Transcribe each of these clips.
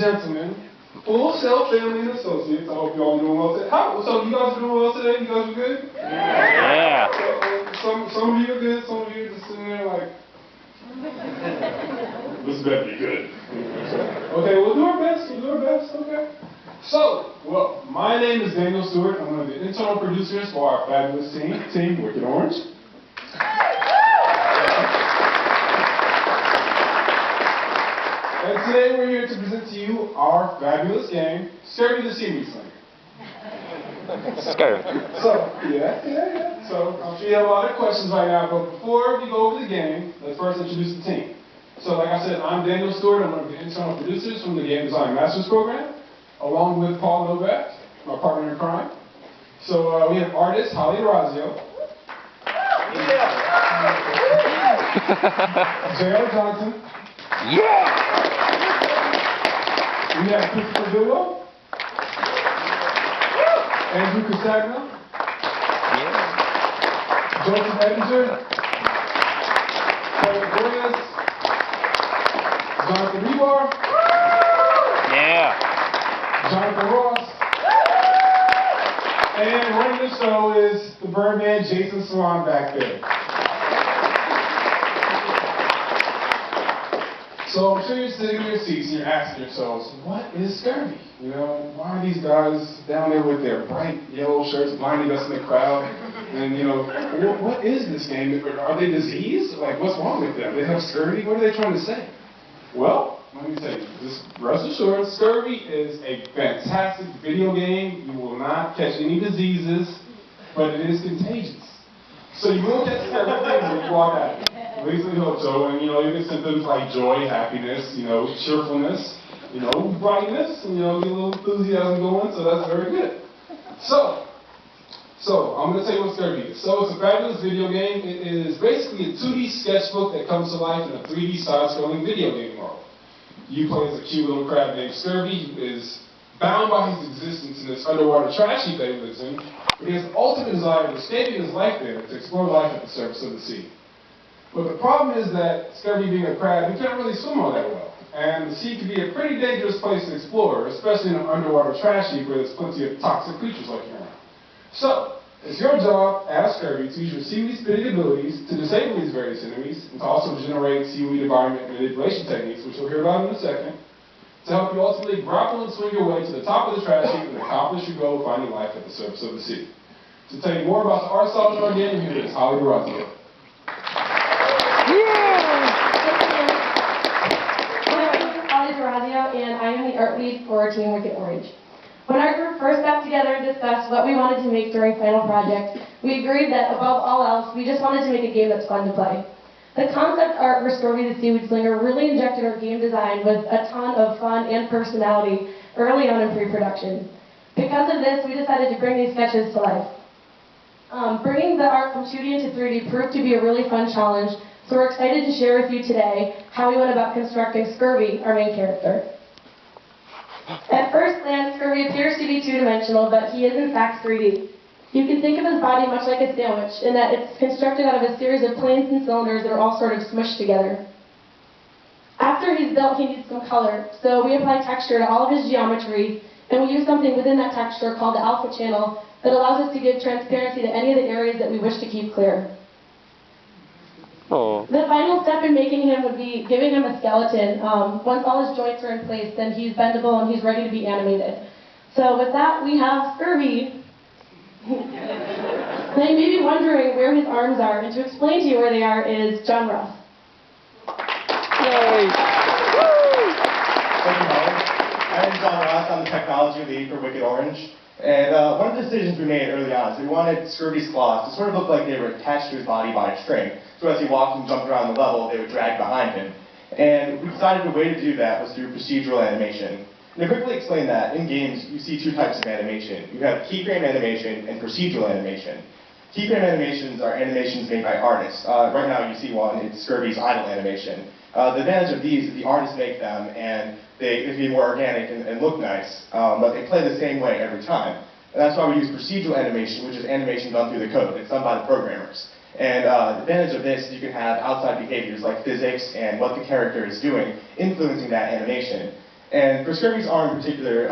gentlemen, Full Sail Family and Associates. I hope you all doing well today. So you guys are doing well today? You guys are good? Yeah. Some of you are good, some of you are just sitting there like, this better be good. Okay, we'll do our best, okay? So, well, my name is Daniel Stewart. I'm one of the internal producers for our fabulous team Wicked Orange. And today we're here to present to you our fabulous game, Scurvy the Seaweed Slinger. Scurvy. So, yeah. So, I'm sure you have a lot of questions right now, but before we go over the game, let's first introduce the team. So, like I said, I'm Daniel Stewart. I'm one of the internal producers from the Game Design Masters program, along with Paul Novak, my partner in crime. So, we have artist Holly Orazio. Yeah. J.R. Johnson. Yeah. We have Christopher Dillow. Andrew Casagna. Yeah. Joseph Edinger. Paul Boyas. Jonathan Rebar. Yeah. Jonathan Ross. And running the show is the Birdman, Jason Swan, back there. So I'm sure you're sitting in your seats and you're asking yourselves, what is Scurvy? You know, why are these guys down there with their bright yellow shirts blinding us in the crowd? And you know, what is this game? Are they diseased? Like, what's wrong with them? They have scurvy? What are they trying to say? Well, let me tell you, just rest assured, Scurvy is a fantastic video game. You will not catch any diseases, but it is contagious. So you will catch scurvy when you walk out. At least we hope so. And you know, you get symptoms like joy, happiness, you know, cheerfulness, you know, brightness, and you know, get a little enthusiasm going. So that's very good. So I'm going to tell you what Scurvy is. So it's a fabulous video game. It is basically a 2D sketchbook that comes to life in a 3D side-scrolling video game world. You play as a cute little crab named Scurvy, who is bound by his existence in this underwater trash heap that he lives in, but he has the ultimate desire of escaping his life there to explore life at the surface of the sea. But the problem is that Scurvy, being a crab, he can't really swim all that well. And the sea can be a pretty dangerous place to explore, especially in an underwater trash heap where there's plenty of toxic creatures lurking around. So, it's your job as Scurvy to use your seaweed spitting abilities to disable these various enemies and to also generate seaweed environment manipulation techniques, which you'll hear about in a second, to help you ultimately grapple and swing your way to the top of the trash heap and accomplish your goal of finding life at the surface of the sea. To tell you more about the art style of our game, here is Holly Orazio. And I am the art lead for Team Wicked Orange. When our group first got together and discussed what we wanted to make during Final Project, we agreed that above all else, we just wanted to make a game that's fun to play. The concept art for Scurvy the Seaweed Slinger really injected our game design with a ton of fun and personality early on in pre-production. Because of this, we decided to bring these sketches to life. Bringing the art from 2D into 3D proved to be a really fun challenge, so we're excited to share with you today how we went about constructing Scurvy, our main character. At first glance, Scurvy appears to be two-dimensional, but he is in fact 3D. You can think of his body much like a sandwich, in that it's constructed out of a series of planes and cylinders that are all sort of smushed together. After he's built, he needs some color, so we apply texture to all of his geometry, and we use something within that texture called the alpha channel that allows us to give transparency to any of the areas that we wish to keep clear. Oh. The final step in making him would be giving him a skeleton. Once all his joints are in place, then he's bendable and he's ready to be animated. So with that, we have Scurvy. Now you may be wondering where his arms are, and to explain to you where they are is John Ross. Yay! Thank you, Holly. I'm John Ross. I'm the technology lead for Wicked Orange. And one of the decisions we made early on is we wanted Scurvy's claws to sort of look like they were attached to his body by a string. So as he walked and jumped around the level, they would drag behind him. And we decided the way to do that was through procedural animation. And to quickly explain that, in games, you see two types of animation. You have keyframe animation and procedural animation. Keyframe animations are animations made by artists. Right now you see one, it's Scurvy's idle animation. The advantage of these is the artists make them, and they can be more organic and look nice, but they play the same way every time. And that's why we use procedural animation, which is animation done through the code. It's done by the programmers. And the advantage of this is you can have outside behaviors like physics and what the character is doing influencing that animation. And for Scurvy's arm in particular,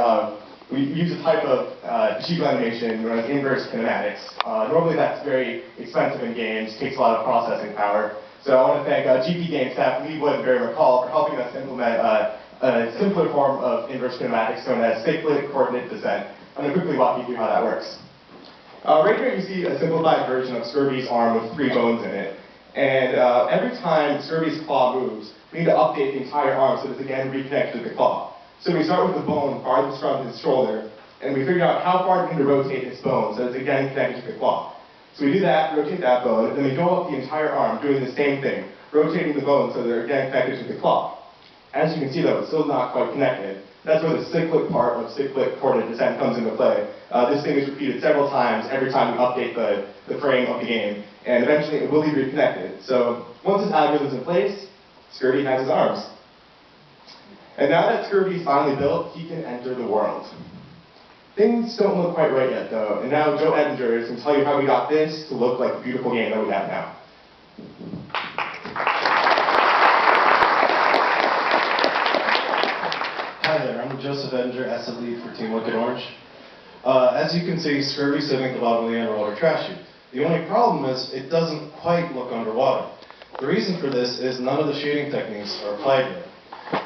we use a type of cheap animation known as inverse kinematics. Normally that's very expensive in games, takes a lot of processing power. So I want to thank GP Game staff Leewood and Barry McCall for helping us implement a simpler form of inverse kinematics known as cyclic coordinate descent. I'm going to quickly walk you through how that works. Right here you see a simplified version of Scurvy's arm with 3 bones in it. And every time Scurvy's claw moves, we need to update the entire arm so it's again reconnected to the claw. So we start with the bone farthest from his shoulder, and we figure out how far we need to rotate his bone so it's again connected to the claw. So we do that, rotate that bone, and then we go up the entire arm doing the same thing, rotating the bone so they're again connected to the claw. As you can see though, it's still not quite connected. That's where the cyclic part of cyclic coordinate descent comes into play. This thing is repeated several times every time we update the frame of the game, and eventually it will be reconnected. So once this algorithm is in place, Scurvy has his arms. And now that Scurvy's finally built, he can enter the world. Things don't look quite right yet though, and now Joe Edinger is going to tell you how we got this to look like the beautiful game that we have now. Hi there, I'm Joseph Edinger, asset lead for Team Wicked Orange. As you can see, Scurvy's sitting at the bottom of the underwater trash chute. The only problem is it doesn't quite look underwater. The reason for this is none of the shading techniques are applied yet.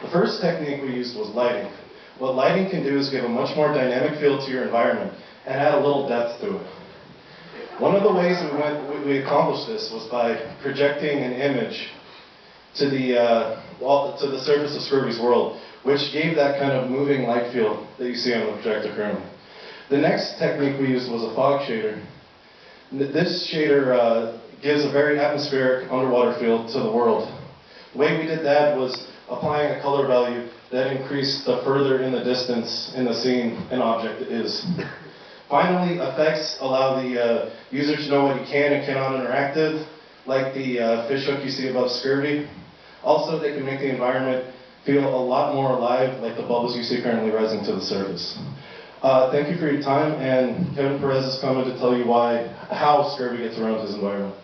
The first technique we used was lighting. What lighting can do is give a much more dynamic feel to your environment and add a little depth to it. One of the ways we accomplished this was by projecting an image to the surface of Scurvy's world, which gave that kind of moving light feel that you see on the projector currently. The next technique we used was a fog shader. This shader gives a very atmospheric underwater feel to the world. The way we did that was applying a color value that increased the further in the distance in the scene an object is. Finally, effects allow the user to know what he can and cannot interact with, like the fish hook you see above Scurvy. Also, they can make the environment feel a lot more alive, like the bubbles you see currently rising to the surface. Thank you for your time, and Kevin Perez is coming to tell you how Scurvy gets around his environment.